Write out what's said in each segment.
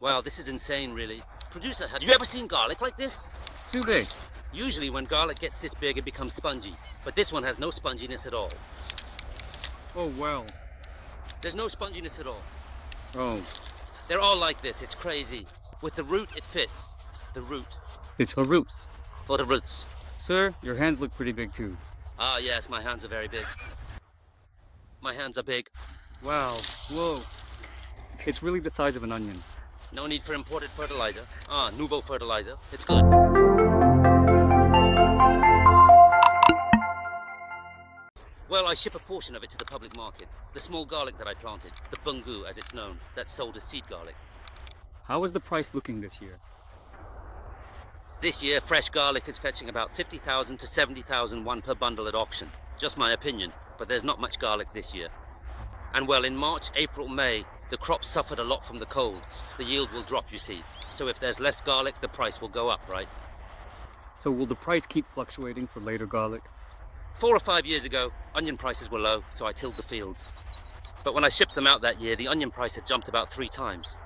Wow, this is insane, really. Producer, have you ever seen garlic like this? Too big. Usually when garlic gets this big, it becomes spongy. But this one has no sponginess at all. Oh, wow. There's no sponginess at all. Oh, They're all like this, it's crazy. With the root, it fits. The root. it's for roots. For the roots. Sir, your hands look pretty big too. Ah, yes, my hands are very big. My hands are big. Wow. Whoa. It's really the size of an onion. No need for imported fertilizer. Ah, Nousbo fertilizer. It's good. Well, I ship a portion of it to the public market. The small garlic that I planted, the bungu as it's known, that's sold as seed garlic. How is the price looking this year? This year, fresh garlic is fetching about 50,000 to 70,000 won per bundle at auction. Just my opinion, but there's not much garlic this year. And well, in March, April, May, the crops suffered a lot from the cold. The yield will drop, you see. So if there's less garlic, the price will go up, right? So will the price keep fluctuating for later garlic? 4 or 5 years ago, onion prices were low, so I tilled the fields. But when I shipped them out that year, the onion price had jumped about 3 times.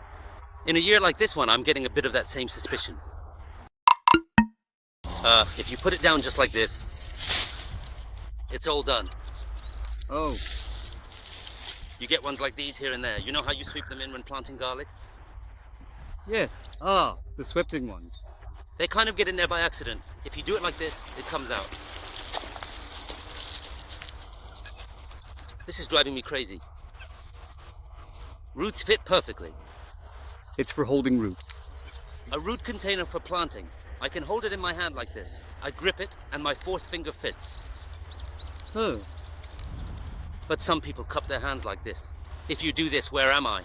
In a year like this one, I'm getting a bit of that same suspicion. If you put it down just like this, it's all done. Oh, You get ones like these here and there. You know how you sweep them in when planting garlic? yes. Ah, the sweeping ones. They kind of get in there by accident. If you do it like this, it comes out. This is driving me crazy. Roots fit perfectly. It's for holding roots. A root container for planting. I can hold it in my hand like this. I grip it and my 4th finger fits. Oh, But some people cup their hands like this. If you do this, where am I?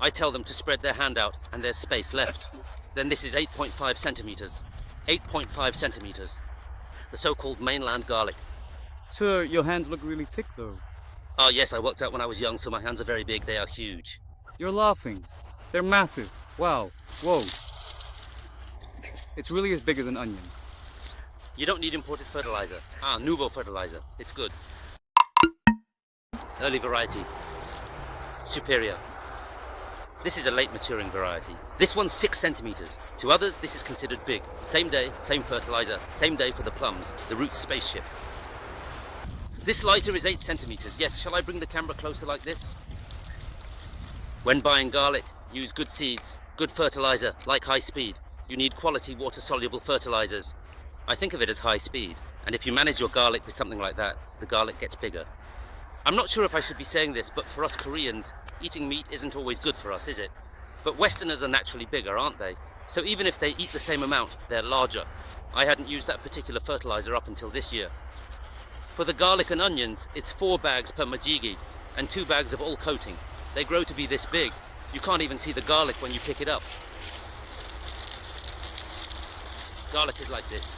I tell them to spread their hand out and there's space left. Then this is 8.5 centimeters. 8.5 centimeters. The so-called mainland garlic. sir, your hands look really thick though. Oh yes, I worked out when I was young, so my hands are very big. They are huge. You're laughing. They're massive. Wow. Whoa. It's really as big as an onion. You don't need imported fertilizer. Ah, Nousbo fertilizer. It's good. Early variety. Superior. This is a late maturing variety. This one's 6 centimeters. To others, this is considered big. Same day, same fertilizer, same day for the plums, the root spaceship. This lighter is 8 centimeters. Yes, shall I bring the camera closer like this? When buying garlic, use good seeds, good fertilizer, like high speed. You need quality water-soluble fertilizers. I think of it as high speed, and if you manage your garlic with something like that, the garlic gets bigger. I'm not sure if I should be saying this, but for us Koreans, eating meat isn't always good for us, is it? But Westerners are naturally bigger, aren't they? So even if they eat the same amount, they're larger. I hadn't used that particular fertilizer up until this year. For the garlic and onions, it's 4 bags per majigi, and 2 bags of all coating. They grow to be this big. You can't even see the garlic when you pick it up. Garlic is like this.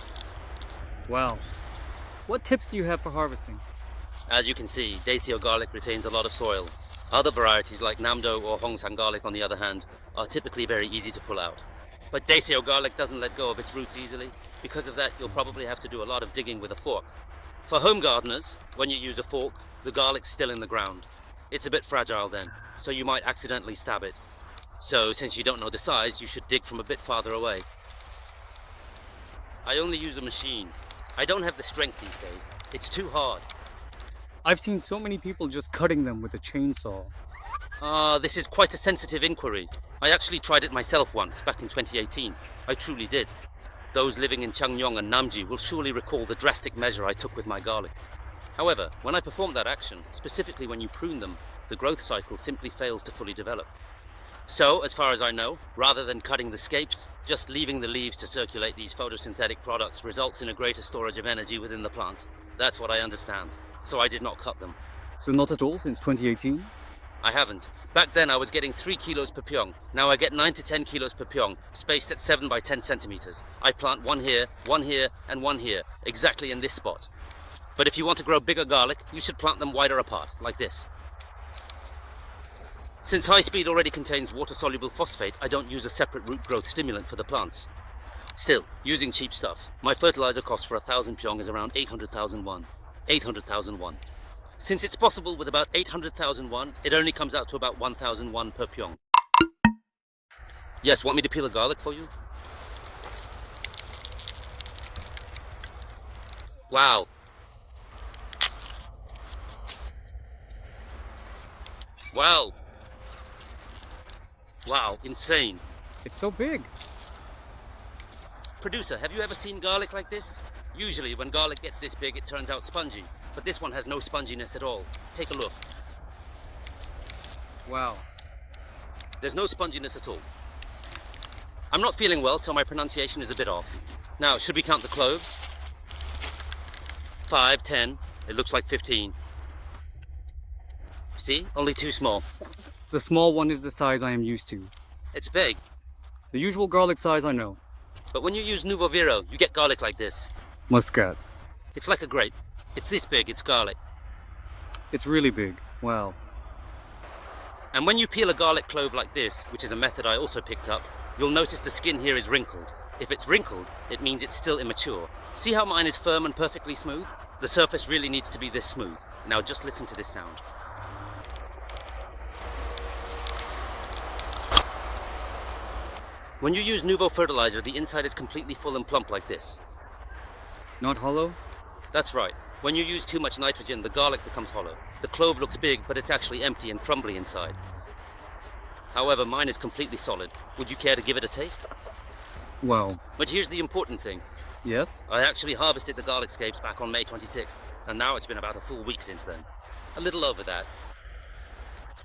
Wow. What tips do you have for harvesting? As you can see, Daisyo garlic retains a lot of soil. Other varieties like Namdo or Hongsan garlic, on the other hand, are typically very easy to pull out. But Daisyo garlic doesn't let go of its roots easily. Because of that, you'll probably have to do a lot of digging with a fork. For home gardeners, when you use a fork, the garlic's still in the ground. It's a bit fragile then, so you might accidentally stab it. So, since you don't know the size, you should dig from a bit farther away. I only use a machine. I don't have the strength these days. It's too hard. I've seen so many people just cutting them with a chainsaw. This is quite a sensitive inquiry. I actually tried it myself once, back in 2018. I truly did. Those living in Changnyeong and Namji will surely recall the drastic measure I took with my garlic. However, when I performed that action, specifically when you prune them, the growth cycle simply fails to fully develop. So, as far as I know, rather than cutting the scapes, just leaving the leaves to circulate these photosynthetic products results in a greater storage of energy within the plant. That's what I understand. So I did not cut them. So not at all since 2018? I haven't. Back then I was getting 3 kilos per pyong. Now I get 9 to 10 kilos per pyong, spaced at 7 by 10 centimeters. I plant one here, and one here, exactly in this spot. But if you want to grow bigger garlic, you should plant them wider apart, like this. Since high speed already contains water-soluble phosphate, I don't use a separate root growth stimulant for the plants. Still, using cheap stuff, my fertilizer cost for 1,000 pyong is around 800,000 won. 800,000 won. Since it's possible with about 800,000 won, it only comes out to about 1,000 won per pyong. Yes, want me to peel a garlic for you? Wow. Wow. Wow, insane. It's so big. Producer, have you ever seen garlic like this? Usually, when garlic gets this big, it turns out spongy. But this one has no sponginess at all. Take a look. Wow. There's no sponginess at all. I'm not feeling well, so my pronunciation is a bit off. Now, should we count the cloves? 5, 10. It looks like 15. See? Only too small. The small one is the size I am used to. It's big. The usual garlic size I know. But when you use Nousbo Vero, you get garlic like this. Muscat. It's like a grape. It's this big, it's garlic. It's really big. Wow. And when you peel a garlic clove like this, which is a method I also picked up, you'll notice the skin here is wrinkled. If it's wrinkled, it means it's still immature. See how mine is firm and perfectly smooth? The surface really needs to be this smooth. Now just listen to this sound. When you use Nousbo fertilizer, the inside is completely full and plump like this. Not hollow? That's right. When you use too much nitrogen, the garlic becomes hollow. The clove looks big, but it's actually empty and crumbly inside. However, mine is completely solid. Would you care to give it a taste? Wow. But here's the important thing. Yes? I actually harvested the garlic scapes back on May 26th, and now it's been about a full week since then. A little over that.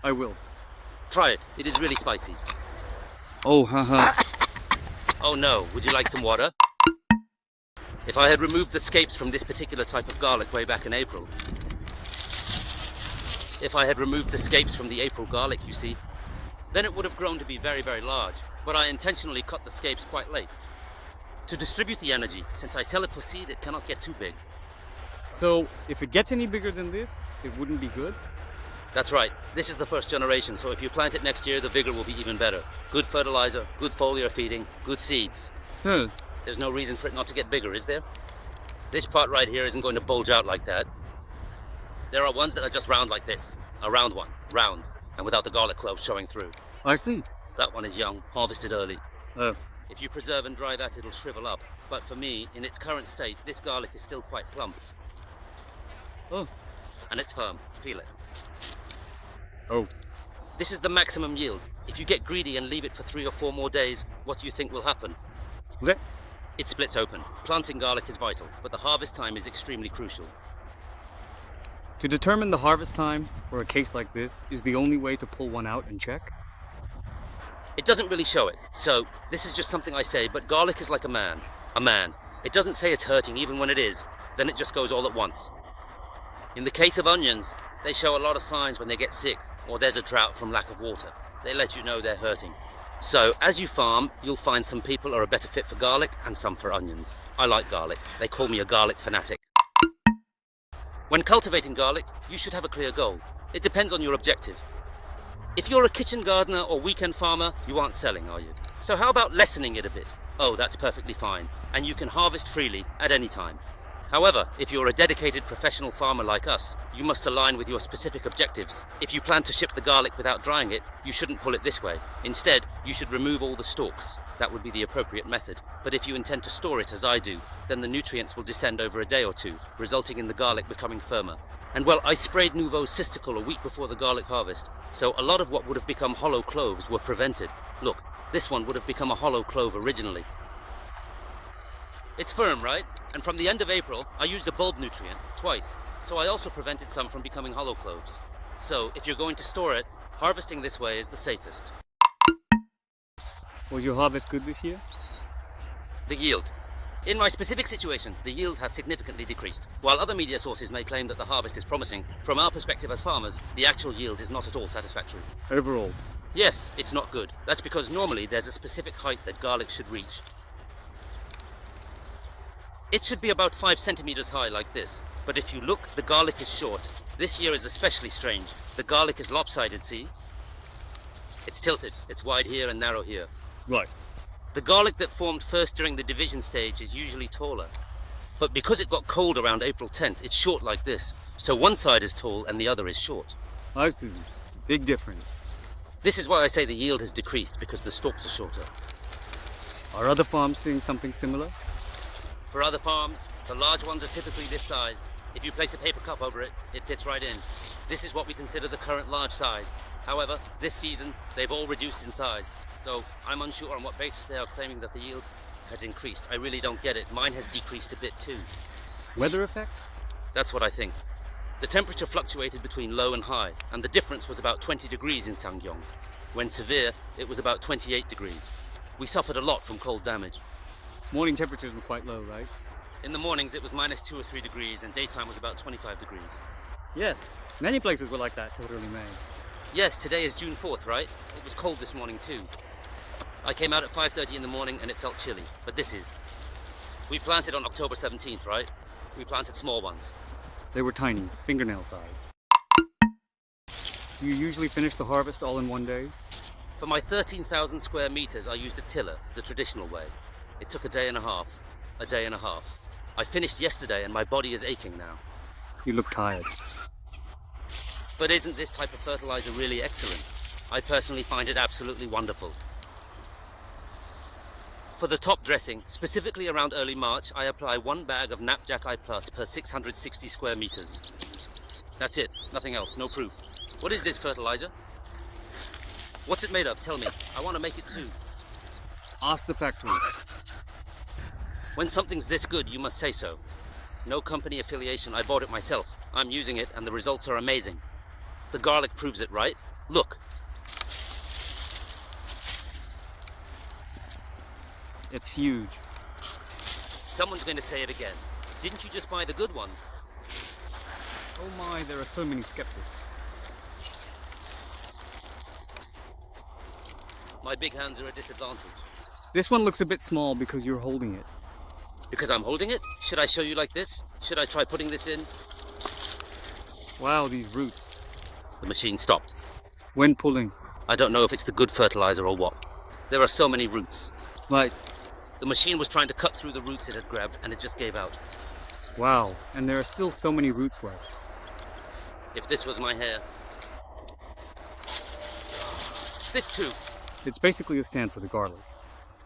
I will. Try it. It is really spicy. Oh, haha. Oh no, would you like some water? If I had removed the scapes from this particular type of garlic way back in April. If I had removed the scapes from the April garlic, you see, then it would have grown to be very, very large. But I intentionally cut the scapes quite late. To distribute the energy, since I sell it for seed, it cannot get too big. So, if it gets any bigger than this, it wouldn't be good? That's right. This is the first generation, so if you plant it next year, the vigor will be even better. Good fertilizer, good foliar feeding, good seeds. There's no reason for it not to get bigger, is there? This part right here isn't going to bulge out like that. There are ones that are just round like this. A round one, round, and without the garlic cloves showing through. I see. That one is young, harvested early. Oh. If you preserve and dry that, it'll shrivel up. But for me, in its current state, this garlic is still quite plump. Oh. And it's firm. Peel it. Oh. This is the maximum yield. If you get greedy and leave it for 3 or 4 more days, what do you think will happen? Split? It splits open. Planting garlic is vital, but the harvest time is extremely crucial. To determine the harvest time for a case like this is the only way to pull one out and check? It doesn't really show it, so this is just something I say, but garlic is like a man. A man. It doesn't say it's hurting even when it is, then it just goes all at once. In the case of onions, they show a lot of signs when they get sick, or there's a drought from lack of water. They let you know they're hurting. So, as you farm, you'll find some people are a better fit for garlic and some for onions. I like garlic. They call me a garlic fanatic. When cultivating garlic, you should have a clear goal. It depends on your objective. If you're a kitchen gardener or weekend farmer, you aren't selling, are you? So how about lessening it a bit? Oh, that's perfectly fine. And you can harvest freely at any time. However, if you're a dedicated professional farmer like us, you must align with your specific objectives. If you plan to ship the garlic without drying it, you shouldn't pull it this way. Instead, you should remove all the stalks. That would be the appropriate method. But if you intend to store it as I do, then the nutrients will descend over a day or two, resulting in the garlic becoming firmer. And well, I sprayed Nousbo Cystical a week before the garlic harvest, so a lot of what would have become hollow cloves were prevented. Look, this one would have become a hollow clove originally. It's firm, right? And from the end of April, I used a bulb nutrient twice, so I also prevented some from becoming hollow cloves. So, if you're going to store it, harvesting this way is the safest. Was your harvest good this year? The yield. In my specific situation, the yield has significantly decreased. While other media sources may claim that the harvest is promising, from our perspective as farmers, the actual yield is not at all satisfactory. Overall? Yes, it's not good. That's because normally there's a specific height that garlic should reach. It should be about 5 centimeters high like this, but if you look, the garlic is short. This year is especially strange. The garlic is lopsided, see? It's tilted. It's wide here and narrow here. Right. The garlic that formed first during the division stage is usually taller. But because it got cold around April 10th, it's short like this. So one side is tall and the other is short. I see. Big difference. This is why I say the yield has decreased, because the stalks are shorter. Are other farms seeing something similar? For other farms, the large ones are typically this size. If you place a paper cup over it, it fits right in. This is what we consider the current large size. However, this season, they've all reduced in size. So I'm unsure on what basis they are claiming that the yield has increased. I really don't get it. Mine has decreased a bit too. Weather effect? That's what I think. The temperature fluctuated between low and high, and the difference was about 20 degrees in Sangyong. When severe, it was about 28 degrees. We suffered a lot from cold damage. Morning temperatures were quite low, right? In the mornings, it was minus 2 or 3 degrees, and daytime was about 25 degrees. Yes. Many places were like that till early May. Yes, today is June 4th, right? It was cold this morning too. I came out at 5:30 in the morning and it felt chilly, but this is. We planted on October 17th, right? We planted small ones. They were tiny, fingernail size. Do you usually finish the harvest all in one day? For my 13,000 square meters, I used a tiller, the traditional way. It took a day and a half. A day and a half. I finished yesterday and my body is aching now. You look tired. But isn't this type of fertilizer really excellent? I personally find it absolutely wonderful. For the top dressing, specifically around early March, I apply 1 bag of Knapjack I Plus per 660 square meters. That's it, nothing else, no proof. What is this fertilizer? What's it made of? Tell me. I want to make it too. Ask the factory. When something's this good, you must say so. No company affiliation, I bought it myself. I'm using it and the results are amazing. The garlic proves it, right? Look. It's huge. Someone's going to say it again. Didn't you just buy the good ones? Oh my, there are so many skeptics. My big hands are a disadvantage. This one looks a bit small because you're holding it. Because I'm holding it? Should I show you like this? Should I try putting this in? Wow, these roots. The machine stopped. When pulling? I don't know if it's the good fertilizer or what. There are so many roots. Right. The machine was trying to cut through the roots it had grabbed and it just gave out. Wow, and there are still so many roots left. If this was my hair. This too. It's basically a stand for the garlic.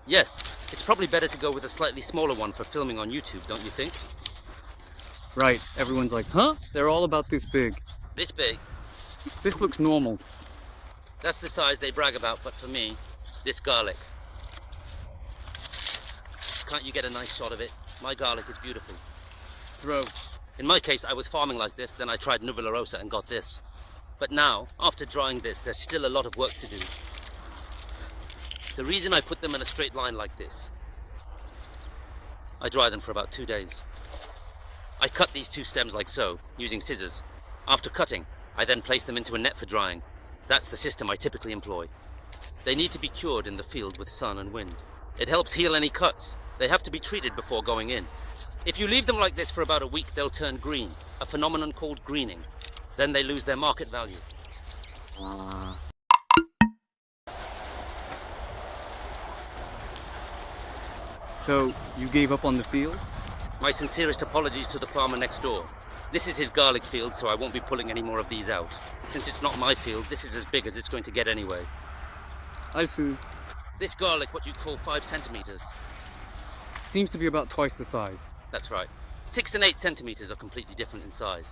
Yes, it's probably better to go with a slightly smaller one for filming on YouTube, don't you think? Right, everyone's like, huh? They're all about this big. This big? This looks normal. That's the size they brag about, but for me, this garlic. Can't you get a nice shot of it? My garlic is beautiful. Throw. In my case, I was farming like this, then I tried Nuvula Rosa and got this. But now, after drying this, there's still a lot of work to do. The reason I put them in a straight line like this, I dry them for about 2 days. I cut these 2 stems like so, using scissors. After cutting, I then place them into a net for drying. That's the system I typically employ. They need to be cured in the field with sun and wind. It helps heal any cuts. They have to be treated before going in. If you leave them like this for about a week, they'll turn green, a phenomenon called greening. Then they lose their market value. So, you gave up on the field? My sincerest apologies to the farmer next door. This is his garlic field, so I won't be pulling any more of these out. Since it's not my field, this is as big as it's going to get anyway. I see. This garlic, what you call 5 centimeters. Seems to be about twice the size. That's right. 6 and 8 centimeters are completely different in size.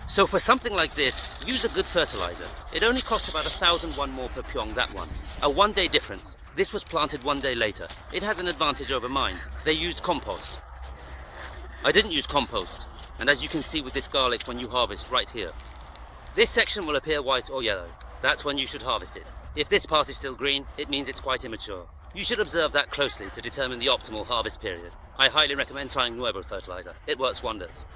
So for something like this, use a good fertilizer. It only costs about 1,001 more per pyong, that one. A 1-day difference. This was planted 1 day later. It has an advantage over mine. They used compost. I didn't use compost. And as you can see with this garlic when you harvest right here. This section will appear white or yellow. That's when you should harvest it. If this part is still green, it means it's quite immature. You should observe that closely to determine the optimal harvest period. I highly recommend trying Nousbo fertilizer. It works wonders.